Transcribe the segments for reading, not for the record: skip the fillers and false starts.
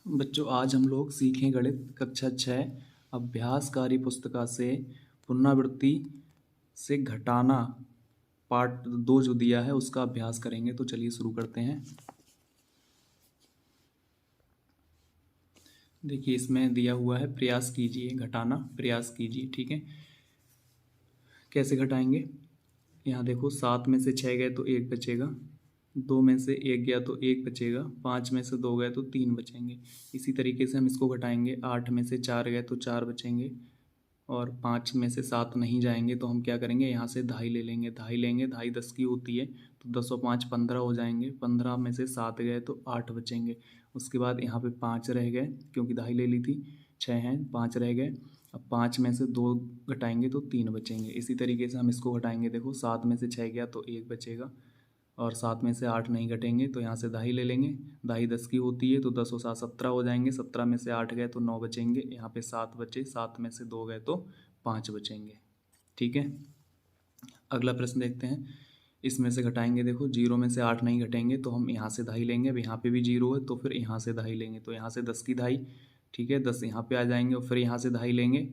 बच्चों आज हम लोग सीखें गणित कक्षा 6 अभ्यास कार्य पुस्तिका से पुनरावृत्ति से घटाना पार्ट 2 जो दिया है उसका अभ्यास करेंगे। तो चलिए शुरू करते हैं। देखिए इसमें दिया हुआ है प्रयास कीजिए, घटाना प्रयास कीजिए। ठीक है, कैसे घटाएंगे? यहाँ देखो 7 में से 6 गए तो 1 बचेगा, 2 में से 1 गया तो 1 बचेगा, 5 में से 2 गए तो 3 बचेंगे। इसी तरीके से हम इसको घटाएंगे। 8 में से 4 गए तो 4 बचेंगे और 5 में से 7 नहीं जाएंगे तो हम क्या करेंगे, यहाँ से दहाई ले लेंगे। दहाई लेंगे, दहाई 10 की होती है तो 10 और 5 15 हो जाएंगे। 15 में से 7 गए तो 8 बचेंगे। उसके बाद यहाँ पे 5 रह गए क्योंकि दहाई ले ली थी। 6 हैं, 5 रह गए। अब 5 में से 2 घटाएंगे तो 3 बचेंगे। इसी तरीके से हम इसको घटाएंगे। देखो 7 में से 6 गया तो 1 बचेगा और 7 में से 8 नहीं घटेंगे तो यहाँ से दहाई ले लेंगे। दहाई 10 की होती है तो 10 और 7 17 हो जाएंगे। 17 में से 8 गए तो 9 बचेंगे। यहाँ पे 7 बचे, 7 में से 2 गए तो 5 बचेंगे। ठीक है, अगला प्रश्न देखते हैं। इसमें से घटाएंगे। देखो 0 में से 8 नहीं घटेंगे तो हम यहाँ से दहाई लेंगे। अब यहाँ पे भी 0 है तो फिर यहाँ से दहाई लेंगे। तो यहाँ से 10 की दहाई, ठीक है, 10 यहाँ पे आ जाएंगे और फिर यहाँ से दहाई लेंगे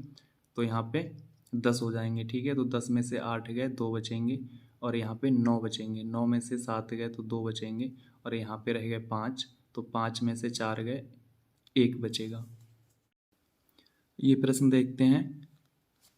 तो यहाँ पे 10 हो जाएंगे। ठीक है, तो 10 में से 8 गए 2 बचेंगे और यहाँ पे 9 बचेंगे। 9 में से 7 गए तो 2 बचेंगे और यहाँ पे रह गए 5, तो 5 में से 4 गए 1 बचेगा। ये प्रश्न देखते हैं।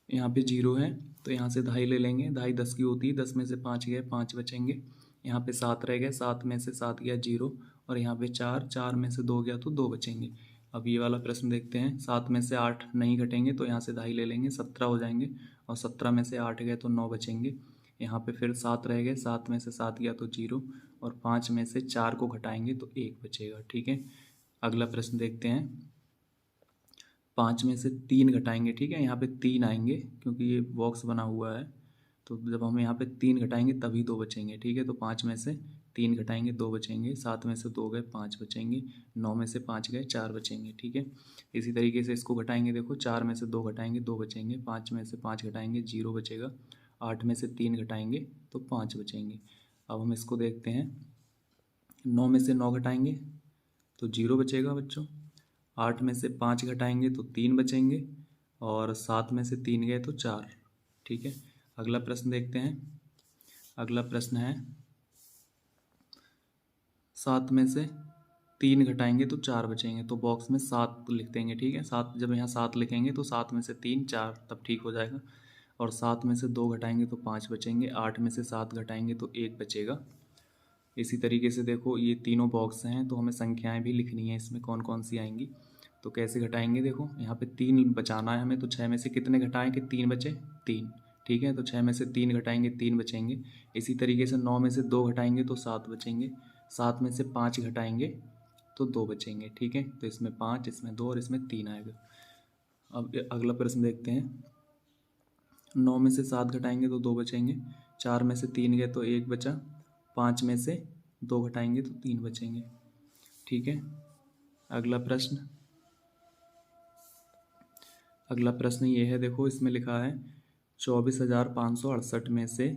यहाँ पे 0 है तो यहाँ से दहाई ले लेंगे। दहाई 10 की होती है, 10 में से 5 गए 5 बचेंगे। यहाँ पे 7 रह गए, 7 में से 7 गया 0 और यहाँ पे 4, 4 में से 2 गया तो 2 बचेंगे। अब ये वाला प्रश्न देखते हैं। 7 में से 8 नहीं घटेंगे तो यहाँ से दहाई ले लेंगे, 17 हो जाएंगे और 17 में से 8 गए तो 9 बचेंगे। यहाँ पे फिर 7 रह गए, 7 में से 7 गया तो 0 और 5 में से 4 को घटाएंगे तो 1 बचेगा। ठीक है, अगला प्रश्न देखते हैं। 5 में से 3 घटाएंगे। ठीक है, यहाँ पे 3 आएंगे क्योंकि ये बॉक्स बना हुआ है तो जब हम यहाँ पे 3 घटाएंगे तभी 2 बचेंगे। ठीक है, तो 5 में से 3 घटाएंगे 2 बचेंगे। 7 में से 2 गए 5 बचेंगे। 9 में से 5 गए 4 बचेंगे। ठीक है, इसी तरीके से इसको घटाएंगे। देखो 4 में से 2 घटाएंगे 2 बचेंगे। 5 में से 5 घटाएंगे 0 बचेगा। 8 में से 3 घटाएंगे तो 5 बचेंगे। अब हम इसको देखते हैं। 9 में से 9 घटाएंगे तो 0 बचेगा बच्चों। 8 में से 5 घटाएंगे तो 3 बचेंगे और 7 में से 3 गए तो 4। ठीक है, अगला प्रश्न देखते हैं। अगला प्रश्न है 7 में से 3 घटाएंगे तो 4 बचेंगे। तो बॉक्स में 7 लिख देंगे। ठीक है, 7 जब यहाँ 7 लिखेंगे तो 7 में से 3 4 तब ठीक हो जाएगा। और 7 में से 2 घटाएंगे तो 5 बचेंगे। 8 में से 7 घटाएंगे तो 1 बचेगा। इसी तरीके से देखो ये तीनों बॉक्स हैं तो हमें संख्याएं भी लिखनी है इसमें कौन कौन सी आएंगी। तो कैसे घटाएंगे? देखो यहाँ पे 3 बचाना है हमें, तो 6 में से कितने घटाएं कि 3 बचे? 3। ठीक है, तो 6 में से 3 घटाएंगे 3 बचेंगे। इसी तरीके से 9 में से 2 घटाएंगे तो 7 बचेंगे। 7 में से 5 घटाएंगे तो 2 बचेंगे। ठीक है, तो इसमें 5, इसमें 2 और इसमें 3 आएगा। अब अगला प्रश्न देखते हैं। 9 में से 7 घटाएंगे तो 2 बचेंगे। 4 में से 3 गए तो 1 बचा। 5 में से 2 घटाएंगे तो 3 बचेंगे। ठीक है, अगला प्रश्न। अगला प्रश्न ये है, देखो इसमें लिखा है 24,568 में से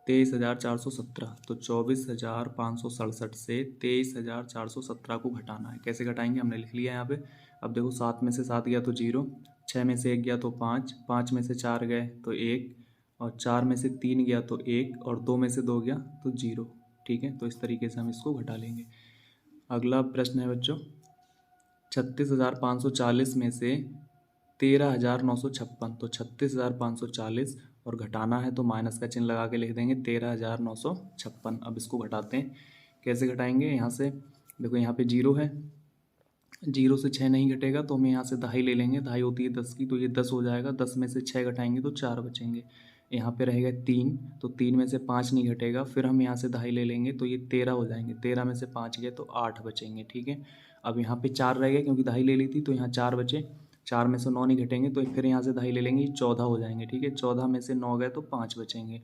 23,417। तो 24,567 से 23,417 को घटाना है। कैसे घटाएंगे? हमने लिख लिया है यहाँ पे। अब देखो 7 में से 7 गया तो 0, 6 में से 1 गया तो 5, 5 में से 4 गए तो 1 और 4 में से 3 गया तो 1 और 2 में से 2 गया तो 0। ठीक है, तो इस तरीके से हम इसको घटा लेंगे। अगला प्रश्न है बच्चों 36,540 में से 13,956। तो 36,540 और घटाना है तो माइनस का चिन्ह लगा के लिख देंगे 13,956। अब इसको घटाते हैं। कैसे घटाएंगे? यहाँ से देखो यहाँ पे 0 है, 0 से 6 नहीं घटेगा तो हम यहाँ से दहाई ले लेंगे। दहाई होती है 10 की, तो ये 10 हो जाएगा। 10 में से 6 घटाएंगे तो 4 बचेंगे। यहाँ पे रहेगा 3, तो 3 में से 5 नहीं घटेगा। फिर हम यहाँ से दहाई ले लेंगे तो ये 13 हो जाएंगे। 13 में से 5 गए तो 8 बचेंगे। ठीक है, अब यहाँ पे 4 रह गए क्योंकि दहाई ले ली थी तो यहाँ 4 बचे। 4 में से 9 नहीं घटेंगे तो फिर यहाँ से दहाई ले लेंगे, 14 हो जाएंगे। ठीक है, 14 में से 9 गए तो 5 बचेंगे।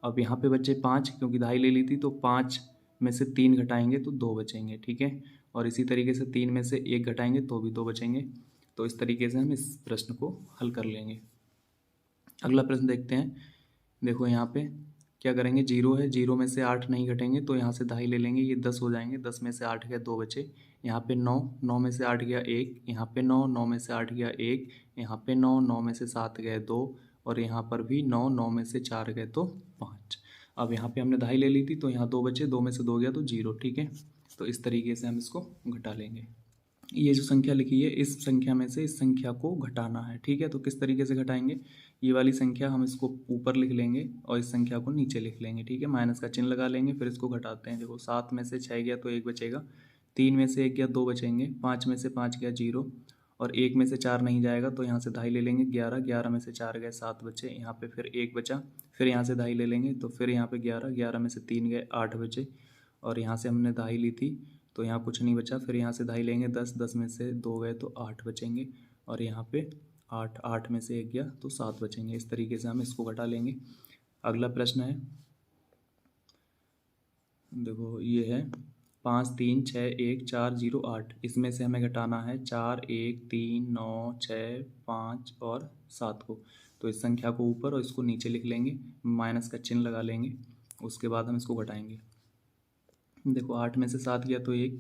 अब यहाँ पे बचे 5 क्योंकि दहाई ले ली थी तो 5 में से 3 घटाएंगे तो 2 बचेंगे। ठीक है, और इसी तरीके से 3 में से 1 घटाएंगे तो भी 2 बचेंगे। तो इस तरीके से हम इस प्रश्न को हल कर लेंगे। अगला प्रश्न देखते हैं। देखो यहाँ पे क्या करेंगे, 0 है, 0 में से 8 नहीं घटेंगे तो यहाँ से 2.5 ले लेंगे, ये 10 हो जाएंगे, 10 में से 8 गया 2 बचे, यहाँ पे 9, 9 में से 8 गया 1, यहाँ पे 9, 9 में से 8 गया 1, यहाँ पे 9, 9 में से 7 गए 2, और यहाँ पर भी 9, 9 में से 4 गए तो 5। अब यहाँ पे हमने 2.5 ले ली थी तो यहाँ 2 बचे, 2 में से 2 गया तो 0, ठीक है। तो इस तरीके से हम इसको घटा लेंगे। ये जो संख्या लिखी है, इस संख्या में से इस संख्या को घटाना है, ठीक है। तो किस तरीके से घटाएंगे, ये वाली संख्या हम इसको ऊपर लिख लेंगे और इस संख्या को नीचे लिख लेंगे, ठीक है। माइनस का चिन्ह लगा लेंगे, फिर इसको घटाते हैं। देखो 7 में से 6 गया तो 1 बचेगा, 3 में से 1 गया 2 बचेंगे, 5 में से 5 गया 0, और 1 में से 4 नहीं जाएगा तो यहाँ से 2.5 ले लेंगे, 11, 11 में से 4 गए 7 बचे, यहाँ पे फिर 1 बचा, फिर यहाँ से 2.5 ले लेंगे तो फिर यहाँ पे 11, 11 में से 3 गए 8 बचे, और यहाँ से हमने 2.5 ली थी तो यहाँ कुछ नहीं बचा, फिर यहाँ से 2.5 लेंगे 10, 10 में से 2 गए तो 8 बचेंगे, और यहाँ पे 8, 8 में से 1 गया तो 7 बचेंगे। इस तरीके से हम इसको घटा लेंगे। अगला प्रश्न है, देखो ये है 5, 3, 6, 1, 4, 0, 8। इसमें से हमें घटाना है 4, 1, 3, 9, 6, 5 और 7 को। तो इस संख्या को ऊपर और इसको नीचे लिख लेंगे, माइनस का चिन्ह लगा लेंगे, उसके बाद हम इसको घटाएंगे। देखो 8 में से 7 गया तो 1,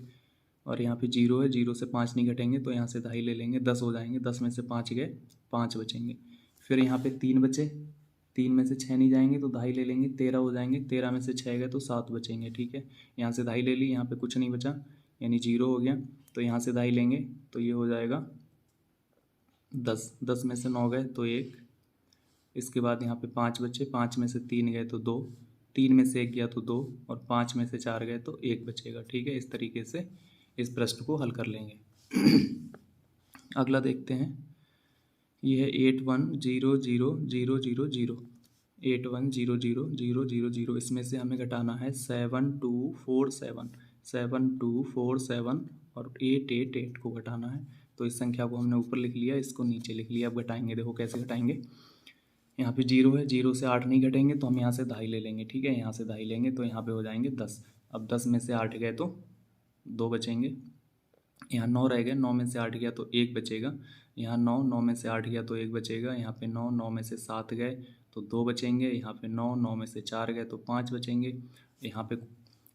और यहाँ पे 0 है, 0 से 5 नहीं घटेंगे तो यहाँ से 2.5 ले लेंगे, 10 हो जाएंगे, 10 में से 5 गए 5 बचेंगे, फिर यहाँ पे 3 बचे, 3 में से 6 नहीं जाएंगे तो 2.5 ले लेंगे, 13 हो जाएंगे, 13 में से 6 गए तो 7 बचेंगे, ठीक है। यहाँ से 2.5 ले ली, यहाँ पे कुछ नहीं बचा यानी 0 हो गया, तो यहाँ से 2.5 लेंगे तो ये हो जाएगा 10, 10 में से 9 गए तो 1, इसके बाद यहाँ पे 5 बचे, 5 में से 3 गए तो 2, 3 में से 1 गया तो 2, और 5 में से 4 गए तो 1 बचेगा, ठीक है। इस तरीके से इस प्रश्न को हल कर लेंगे। अगला देखते हैं, ये है 81000000, 81000000। इसमें से हमें घटाना है 7247, 7247 और 888 को घटाना है। तो इस संख्या को हमने ऊपर लिख लिया, इसको नीचे लिख लिया। अब घटाएंगे, देखो कैसे घटाएंगे। यहाँ पे 0 है, 0 से 8 नहीं घटेंगे तो हम यहाँ से 2.5 ले लेंगे, ठीक है। यहाँ से 2.5 लेंगे तो यहाँ पे हो जाएंगे 10। अब 10 में से 8 गए तो 2 बचेंगे, यहाँ 9 रह गए, 9 में से 8 गया तो 1 बचेगा, यहाँ 9, 9 में से 8 गया तो 1 बचेगा, यहाँ पे 9, 9 में से 7 गए तो 2 बचेंगे, यहाँ पे 9, 9 में से 4 गए तो 5 बचेंगे, यहाँ पे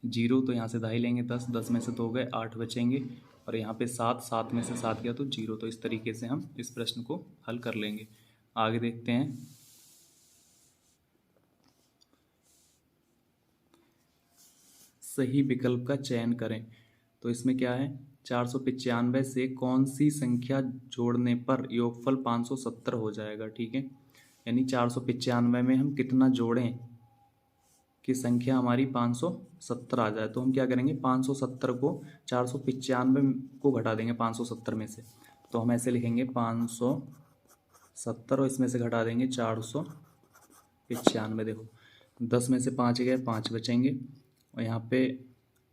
0 तो यहाँ से 2.5 लेंगे 10, 10 में से 2 गए 8 बचेंगे, और यहाँ पे 7, 7 में से 7 गया तो 0। तो इस तरीके से हम इस प्रश्न को हल कर लेंगे। आगे देखते हैं, सही विकल्प का चयन करें। तो इसमें क्या है, 495 से कौन सी संख्या जोड़ने पर योगफल 570 हो जाएगा, ठीक है। यानी 495 में हम कितना जोड़ें कि संख्या हमारी 570 आ जाए। तो हम क्या करेंगे, 570 को 495 को घटा देंगे 570 में से। तो हम ऐसे लिखेंगे 570 और इसमें से घटा देंगे 495। देखो 10 में से 5 गए 5 बचेंगे, और यहाँ पे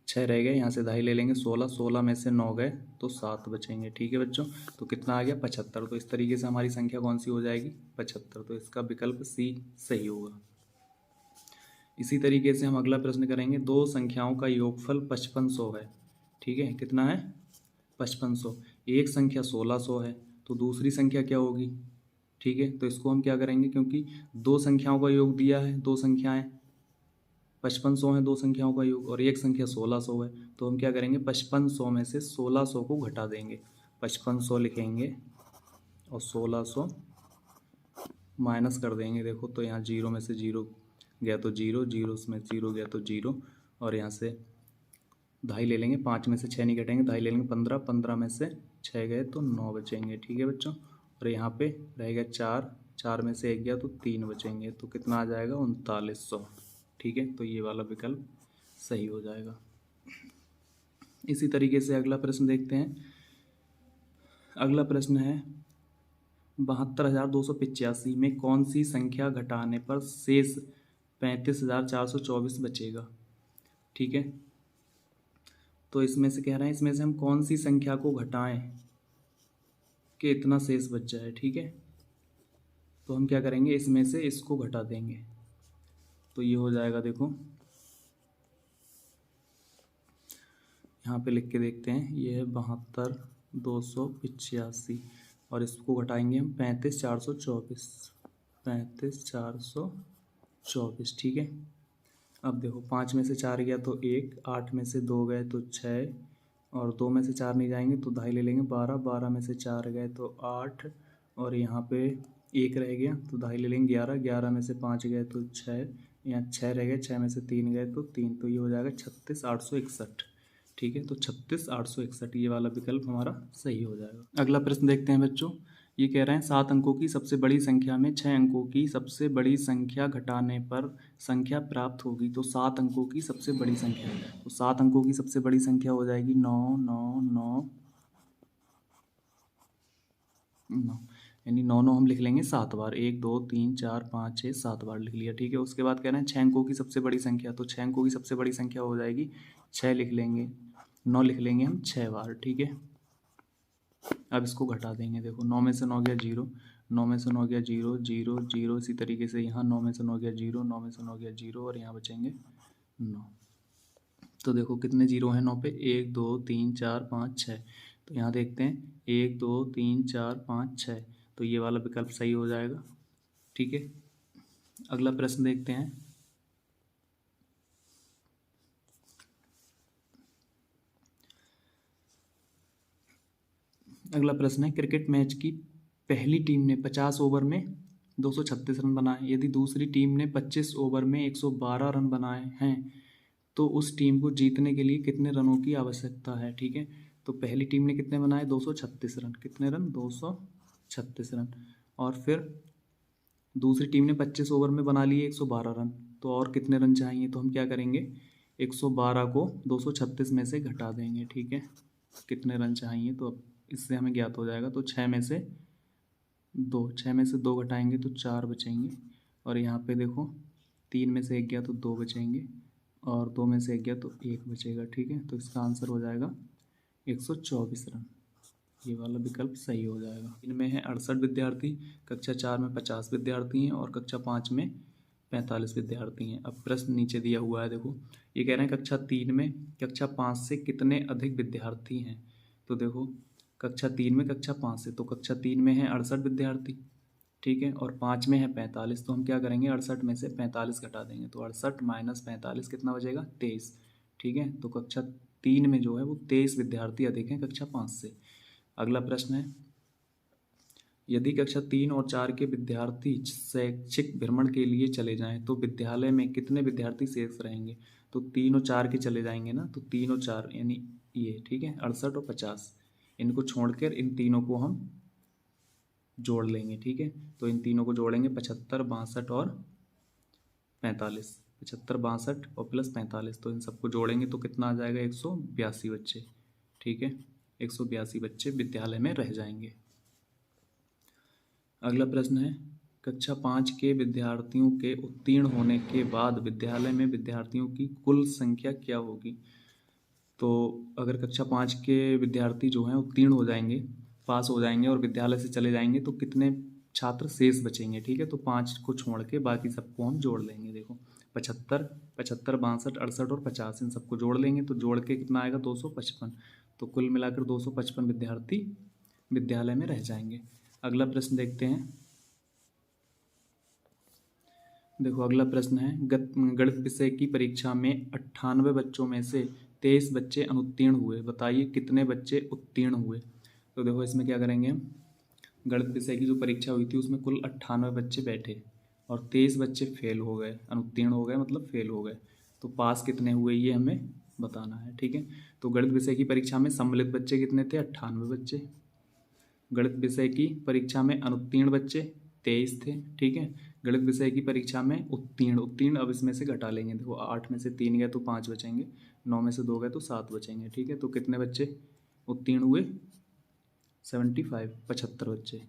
6 रह गए, यहाँ से 2.5 ले लेंगे 16, 16 में से 9 गए तो 7 बचेंगे, ठीक है बच्चों। तो कितना आ गया, 75। तो इस तरीके से हमारी संख्या कौन सी हो जाएगी, 75। तो इसका विकल्प सी सही होगा। इसी तरीके से हम अगला प्रश्न करेंगे, दो संख्याओं का योगफल 5500 है, ठीक है। कितना है, 5500। एक संख्या 1600 है तो दूसरी संख्या क्या होगी, ठीक है। तो इसको हम क्या करेंगे, क्योंकि दो संख्याओं का योग दिया है, दो संख्याएं 5500 है, दो संख्याओं का योग, और एक संख्या 1600 है। तो हम क्या करेंगे, 5500 में से 1600 को घटा देंगे, 5500 लिखेंगे और 1600 माइनस कर देंगे। देखो तो यहाँ 0 में से 0 गया तो 0, 0 में 0 गया तो 0, और यहाँ से 2.5 ले लेंगे, 5 में से 6 नहीं घटेंगे, 2.5 ले लेंगे 15, 15 में से 6 गए तो 9 बचेंगे, ठीक है बच्चों। और यहाँ पे रहेगा 4, 4 में से 1 गया तो 3 बचेंगे। तो कितना आ जाएगा, 3900, ठीक है। तो ये वाला विकल्प सही हो जाएगा। इसी तरीके से अगला प्रश्न देखते हैं। अगला प्रश्न है, 72,285 में कौन सी संख्या घटाने पर शेष 35,424 बचेगा, ठीक है। तो इसमें से कह रहे हैं, इसमें से हम कौन सी संख्या को घटाएं कि इतना शेष बच जाए, ठीक है। तो हम क्या करेंगे, इसमें से इसको घटा देंगे। तो ये हो जाएगा, देखो यहाँ पे लिख के देखते हैं, ये है 72,285 और इसको घटाएंगे हम 35,424, 35,424, ठीक है। अब देखो 5 में से 4 गया तो 1, 8 में से 2 गए तो 6, और 2 में से 4 नहीं जाएंगे तो 2.5 ले लेंगे 12, 12 में से 4 गए तो 8, और यहाँ पे 1 रह गया तो 2.5 ले लेंगे 11, 11 में से 5 गए तो 6, यहाँ 6 रह गए, 6 में से 3 गए तो 3, तो ये हो जाएगा 36,861। ठीक है, तो 36,861 ये वाला विकल्प हमारा सही हो जाएगा। अगला प्रश्न देखते हैं बच्चों। ये कह रहे हैं 7 अंकों की सबसे बड़ी संख्या में 6 अंकों की सबसे बड़ी संख्या घटाने पर संख्या प्राप्त होगी। तो 7 अंकों की सबसे बड़ी संख्या, तो 7 अंकों की सबसे बड़ी संख्या हो जाएगी 9 9 9 9, यानी 9 9 हम लिख लेंगे 7 बार, 1 2 3 4 5 6 7 बार लिख लिया। ठीक है, उसके बाद कह रहे हैं 6 अंकों की सबसे बड़ी संख्या, तो 6 अंकों की सबसे बड़ी संख्या हो जाएगी 6 लिख लेंगे, 9 लिख लेंगे हम 6 बार। ठीक है, अब इसको घटा देंगे। देखो 9 में से 9 गया 0, 9 में से 9 गया 0 0 0, इसी तरीके से यहाँ 9 में से 9 गया 0, 9 में से 9 गया 0, और यहाँ बचेंगे 9। तो देखो कितने जीरो हैं 9 पे, 1 2 3 4 5 6। तो यहाँ देखते हैं 1 2 3 4 5 6, तो ये वाला विकल्प सही हो जाएगा। ठीक है, अगला प्रश्न देखते हैं। अगला प्रश्न है, क्रिकेट मैच की पहली टीम ने 50 ओवर में 236 रन बनाए, यदि दूसरी टीम ने 25 ओवर में 112 रन बनाए हैं तो उस टीम को जीतने के लिए कितने रनों की आवश्यकता है। ठीक है, तो पहली टीम ने कितने बनाए 236 रन, कितने रन 236 रन, और फिर दूसरी टीम ने 25 ओवर में बना लिए 112 रन, तो और कितने रन चाहिए। तो हम क्या करेंगे 112 को 236 में से घटा देंगे। ठीक है, कितने रन चाहिए, तो अब इससे हमें ज्ञात हो जाएगा। तो 6 में से 2 घटाएंगे तो 4 बचेंगे, और यहाँ पे देखो 3 में से 1 गया तो 2 बचेंगे, और 2 में से 1 गया तो 1 बचेगा। ठीक है, तो इसका आंसर हो जाएगा 124 रन, ये वाला विकल्प सही हो जाएगा। इनमें है 68 विद्यार्थी, कक्षा 4 में 50 विद्यार्थी हैं, और कक्षा 5 में 45 विद्यार्थी हैं। अब प्रश्न नीचे दिया हुआ है, देखो ये कह रहे हैं कक्षा 3 में कक्षा 5 से कितने अधिक विद्यार्थी हैं। तो देखो कक्षा 3 में कक्षा 5 से, तो कक्षा 3 में है 68 विद्यार्थी, ठीक है, और 5 में है 45, तो हम क्या करेंगे 68 में से 45 घटा देंगे, तो 68 माइनस 45 कितना बचेगा 23। ठीक है, तो कक्षा 3 में जो है वो 23 विद्यार्थी अधिक हैं कक्षा 5 से। अगला प्रश्न है, यदि कक्षा 3 और 4 के विद्यार्थी शैक्षिक भ्रमण के लिए चले जाएं तो विद्यालय में कितने विद्यार्थी शेष रहेंगे। तो 3 और 4 के चले जाएंगे ना, तो 3 और 4 यानी ये, ठीक है, 68 और 50, इनको छोड़कर इन तीनों को हम जोड़ लेंगे। ठीक है, तो इन तीनों को जोड़ेंगे 75 62 और 45, 75 62 और प्लस 45, तो इन सबको जोड़ेंगे तो कितना आ जाएगा 182 बच्चे। ठीक है, 182 बच्चे विद्यालय में रह जाएंगे। अगला प्रश्न है, कक्षा 5 के विद्यार्थियों के उत्तीर्ण होने के बाद विद्यालय में विद्यार्थियों की कुल संख्या क्या होगी। तो अगर कक्षा 5 के विद्यार्थी जो हैं उत्तीर्ण हो जाएंगे, पास हो जाएंगे और विद्यालय से चले जाएंगे तो कितने छात्र शेष बचेंगे। ठीक है, तो 5 को छोड़ के बाकी सबको हम जोड़ लेंगे। देखो 75 65 62 68 और 50, इन सबको जोड़ लेंगे तो जोड़ के कितना आएगा 255, तो कुल मिलाकर 255 विद्यार्थी विद्यालय में रह जाएंगे। अगला प्रश्न देखते हैं। देखो अगला प्रश्न है, गणित विषय की परीक्षा में 98 बच्चों में से 23 बच्चे अनुत्तीर्ण हुए, बताइए कितने बच्चे उत्तीर्ण हुए। तो देखो इसमें क्या करेंगे हम, गणित विषय की जो परीक्षा हुई थी उसमें कुल 98 बच्चे बैठे और 23 बच्चे फेल हो गए, अनुत्तीर्ण हो गए मतलब फेल हो गए, तो पास कितने हुए ये हमें बताना है। ठीक है, तो गणित विषय की परीक्षा में सम्मिलित बच्चे कितने थे 98 बच्चे, गणित विषय की परीक्षा में अनुत्तीर्ण बच्चे 23 थे। ठीक है, गणित विषय की परीक्षा में उत्तीर्ण अब इसमें से घटा लेंगे। देखो 8 में से 3 गए तो 5 बचेंगे, 9 में से 2 गए तो 7 बचेंगे। ठीक है, तो कितने बच्चे उत्तीर्ण हुए 75 बच्चे।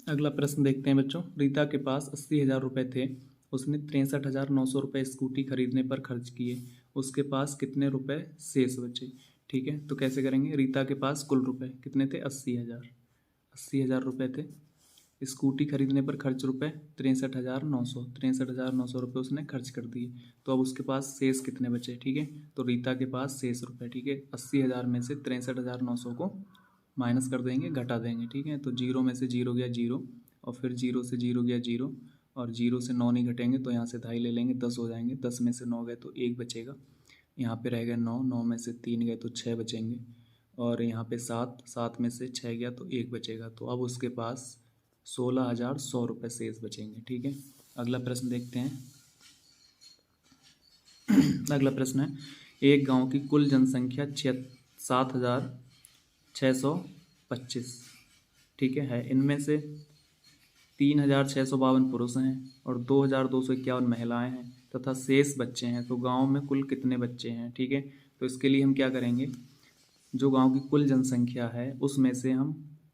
अगला प्रश्न देखते हैं बच्चों, रीता के पास 80,000 रुपये थे, उसने 63,900 रुपये स्कूटी खरीदने पर खर्च किए, उसके पास कितने रुपए शेष बचे। ठीक है, तो कैसे करेंगे, रीता के पास कुल रुपए कितने थे 80,000 रुपये थे, स्कूटी खरीदने पर खर्च रुपए 63,900 रुपये उसने खर्च कर दिए, तो अब उसके पास शेष कितने बचे। ठीक है, तो रीता के पास शेष रुपए, ठीक है, 80,000 में से 63,900 को माइनस कर देंगे, घटा देंगे। ठीक है, तो 0 में से 0 गया 0, और फिर 0 से 0 गया 0, और 0 से 9 नहीं घटेंगे तो यहाँ से 2.5 ले लेंगे, 10 हो जाएंगे। 10 में से 9 गए तो 1 बचेगा। यहाँ पे रह गए 9, 9 में से 3 गए तो 6 बचेंगे। और यहाँ पे 7, 7 में से 6 गया तो 1 बचेगा। तो अब उसके पास 16,100 रुपये शेष बचेंगे। ठीक है, अगला प्रश्न देखते हैं। अगला प्रश्न है, एक गांव की कुल जनसंख्या 7,625, ठीक है। इनमें से 3,652 पुरुष हैं और 2,251 महिलाएं हैं तथा शेष बच्चे हैं। तो गांव में कुल कितने बच्चे हैं? ठीक है, तो इसके लिए हम क्या करेंगे, जो गांव की कुल जनसंख्या है उसमें से हम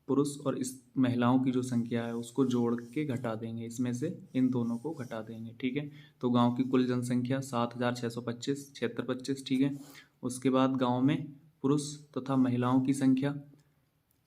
पुरुष और इस महिलाओं की जो संख्या है उसको जोड़ के घटा देंगे, इसमें से इन दोनों को घटा देंगे। ठीक है, तो गांव की कुल जनसंख्या 7,625, 7625। ठीक है, उसके बाद गांव में पुरुष तथा महिलाओं की संख्या,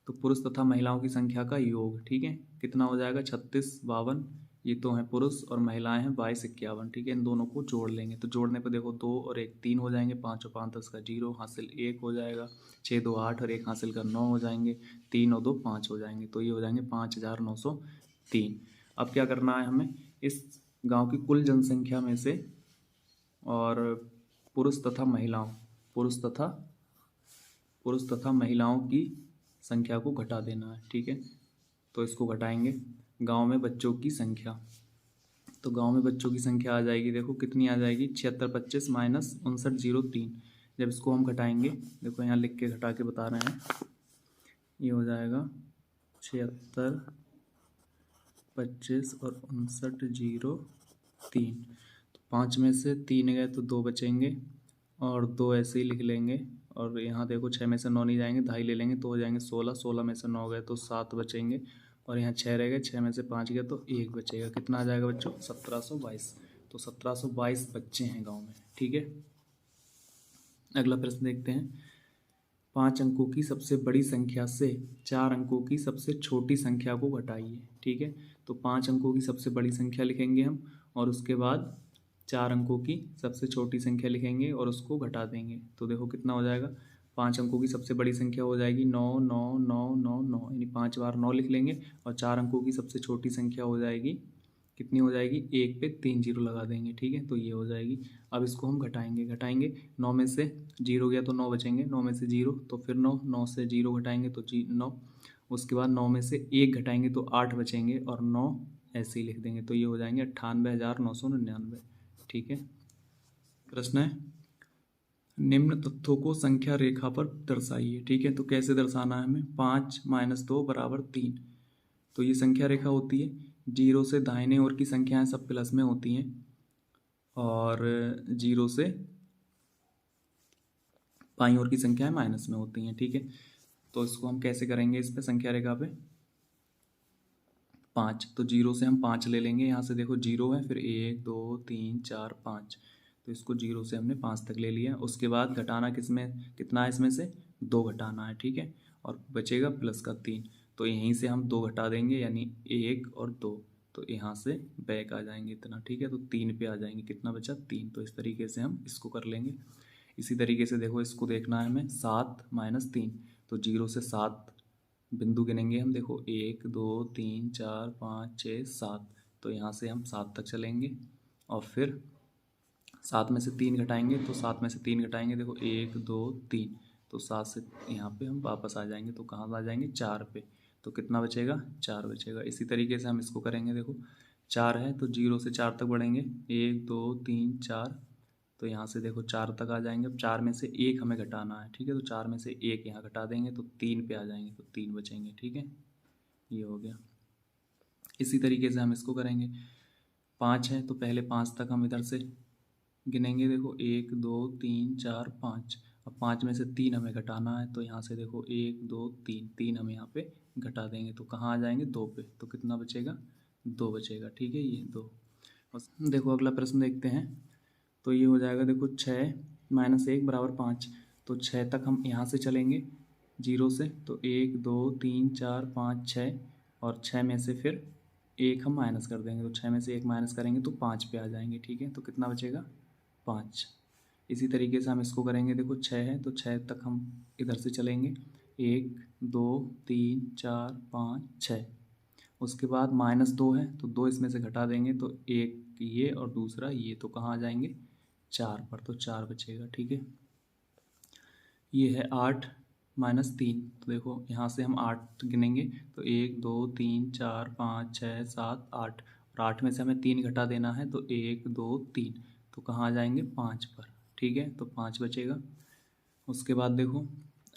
तो पुरुष तथा महिलाओं की संख्या का योग, ठीक है, कितना हो जाएगा 36, 52। ये तो हैं पुरुष और महिलाएं हैं 22, 51। ठीक है, इन दोनों को जोड़ लेंगे तो जोड़ने पर देखो 2 और 1 3 हो जाएंगे, 5 और 5 10 का 0 हासिल 1 हो जाएगा, 6 2 8 और 1 हासिल का 9 हो जाएंगे, 3 और 2 5 हो जाएंगे। तो ये हो जाएंगे 5,903। अब क्या करना है हमें, इस गाँव की कुल जनसंख्या में से और पुरुष तथा महिलाओं की संख्या को घटा देना है। ठीक है, तो इसको घटाएंगे। गांव में बच्चों की संख्या, तो गांव में बच्चों की संख्या आ जाएगी, देखो कितनी आ जाएगी, 7625 माइनस 5903। जब इसको हम घटाएंगे, देखो यहाँ लिख के घटा के बता रहे हैं, ये हो जाएगा 7625 और 5903। तो 5 में से 3 गए तो 2 बचेंगे और 2 ऐसे ही लिख लेंगे। और यहाँ देखो 6 में से 9 नहीं जाएंगे, 2.5 ले लेंगे तो हो जाएंगे 16, 16 में से 9 गए तो 7 बचेंगे और यहाँ 6 रह गए, 6 में से 5 गया तो 1 बचेगा। कितना आ जाएगा बच्चों, 1722। तो 1722 बच्चे हैं गांव में। ठीक है, अगला प्रश्न देखते हैं। 5 अंकों की सबसे बड़ी संख्या से 4 अंकों की सबसे छोटी संख्या को घटाइए। ठीक है, तो 5 अंकों की सबसे बड़ी संख्या लिखेंगे हम और उसके बाद 4 अंकों की सबसे छोटी संख्या लिखेंगे और उसको घटा देंगे। तो देखो कितना हो जाएगा, 5 अंकों की सबसे बड़ी संख्या हो जाएगी 9 9 9 9 9, यानी 5 बार 9 लिख लेंगे। और 4 अंकों की सबसे छोटी संख्या हो जाएगी, कितनी हो जाएगी, 1 पे 3 जीरो लगा देंगे। ठीक है, तो ये हो जाएगी। अब इसको हम घटाएंगे 9 में से 0 गया तो 9 बचेंगे, 9 में से 0 तो फिर 9, 9 से 0 घटाएंगे तो 9, उसके बाद 9 में से 1 घटाएंगे तो 8 बचेंगे और 9 ऐसे ही लिख देंगे। तो ये हो जाएंगे 98,999। ठीक है, प्रश्न है, निम्न तथ्यों को संख्या रेखा पर दर्शाइए। ठीक है, तो कैसे दर्शाना है हमें, 5 - 2 = 3। तो ये संख्या रेखा होती है, 0 से दाहिने ओर की संख्याएं सब प्लस में होती हैं और 0 से बाईं ओर की संख्याएं माइनस में होती हैं। ठीक है, तो इसको हम कैसे करेंगे, इस पे संख्या रेखा पे 5, तो 0 से हम 5 ले लेंगे। यहाँ से देखो 0 है, फिर 1 2 3 4 5, तो इसको 0 से हमने 5 तक ले लिया। उसके बाद घटाना कितना है, इसमें से 2 घटाना है। ठीक है, और बचेगा प्लस का 3, तो यहीं से हम 2 घटा देंगे, यानी 1 और 2, तो यहाँ से बैक आ जाएंगे इतना। ठीक है, तो 3 पे आ जाएंगे, कितना बचा 3। तो इस तरीके से हम इसको कर लेंगे। इसी तरीके से देखो इसको देखना है हमें, 7 - 3, तो 0 से 7 बिंदु गिनेंगे हम, देखो 1 2 3 4 5 6 7, तो यहाँ से हम 7 तक चलेंगे और फिर 7 में से 3 घटाएंगे, तो 7 में से 3 घटाएंगे, देखो 1 2 3, तो 7 से यहाँ पे हम वापस आ जाएंगे, तो कहाँ आ जाएंगे 4 पे, तो कितना बचेगा 4 बचेगा। इसी तरीके से हम इसको करेंगे, देखो 4 है तो 0 से 4 तक बढ़ेंगे, 1 2 3 4, तो यहाँ से देखो 4 तक आ जाएंगे। अब 4 में से 1 हमें घटाना है। ठीक है, तो 4 में से 1 यहाँ घटा देंगे तो 3 पे आ जाएंगे, तो 3 बचेंगे। ठीक है, ये हो गया। इसी तरीके से हम इसको करेंगे, 5 है तो पहले 5 तक हम इधर से गिनेंगे, देखो 1 2 3 4 5। अब 5 में से 3 हमें घटाना है, तो यहाँ से देखो 1 2 3, 3 हम यहाँ पे घटा देंगे, तो कहाँ आ जाएंगे 2 पे, तो कितना बचेगा 2 बचेगा। ठीक है, ये 2। देखो अगला प्रश्न देखते हैं, तो ये हो जाएगा, देखो 6 - 1 = 5, तो 6 तक हम यहाँ से चलेंगे 0 से, तो 1 2 3 4 5 6, और 6 में से फिर 1 हम माइनस कर देंगे, तो 6 में से 1 माइनस करेंगे तो 5 पे आ जाएंगे। ठीक है, तो कितना बचेगा 5। इसी तरीके से हम इसको करेंगे, देखो 6 है तो 6 तक हम इधर से चलेंगे, 1 2 3 4 5 6, उसके बाद -2 है तो 2 इसमें से घटा देंगे तो एक ये और दूसरा ये, तो कहाँ आ जाएंगे 4 पर, तो 4 बचेगा। ठीक है, ये है 8 -3, तो देखो यहाँ से हम 8 गिनेंगे तो 1 2 3 4 5 6 7 8, और 8 में से हमें 3 घटा देना है तो 1 2 3, तो कहाँ आ जाएंगे 5 पर। ठीक है, तो 5 बचेगा। उसके बाद देखो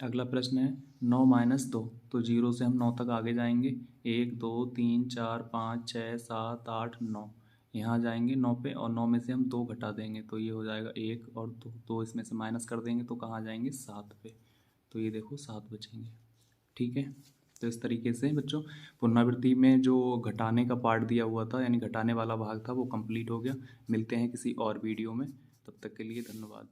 अगला प्रश्न है 9 -2, तो 0 से हम 9 तक आगे जाएंगे, 1 2 3 4 5 6 7 8 9, यहाँ जाएंगे 9 पे और 9 में से हम 2 घटा देंगे तो ये हो जाएगा 1 और 2, 2 इसमें से माइनस कर देंगे तो कहाँ जाएंगे 7 पे, तो ये देखो 7 बचेंगे। ठीक है, तो इस तरीके से बच्चों पुनरावृत्ति में जो घटाने का पार्ट दिया हुआ था यानी घटाने वाला भाग था वो कंप्लीट हो गया। मिलते हैं किसी और वीडियो में, तब तक के लिए धन्यवाद।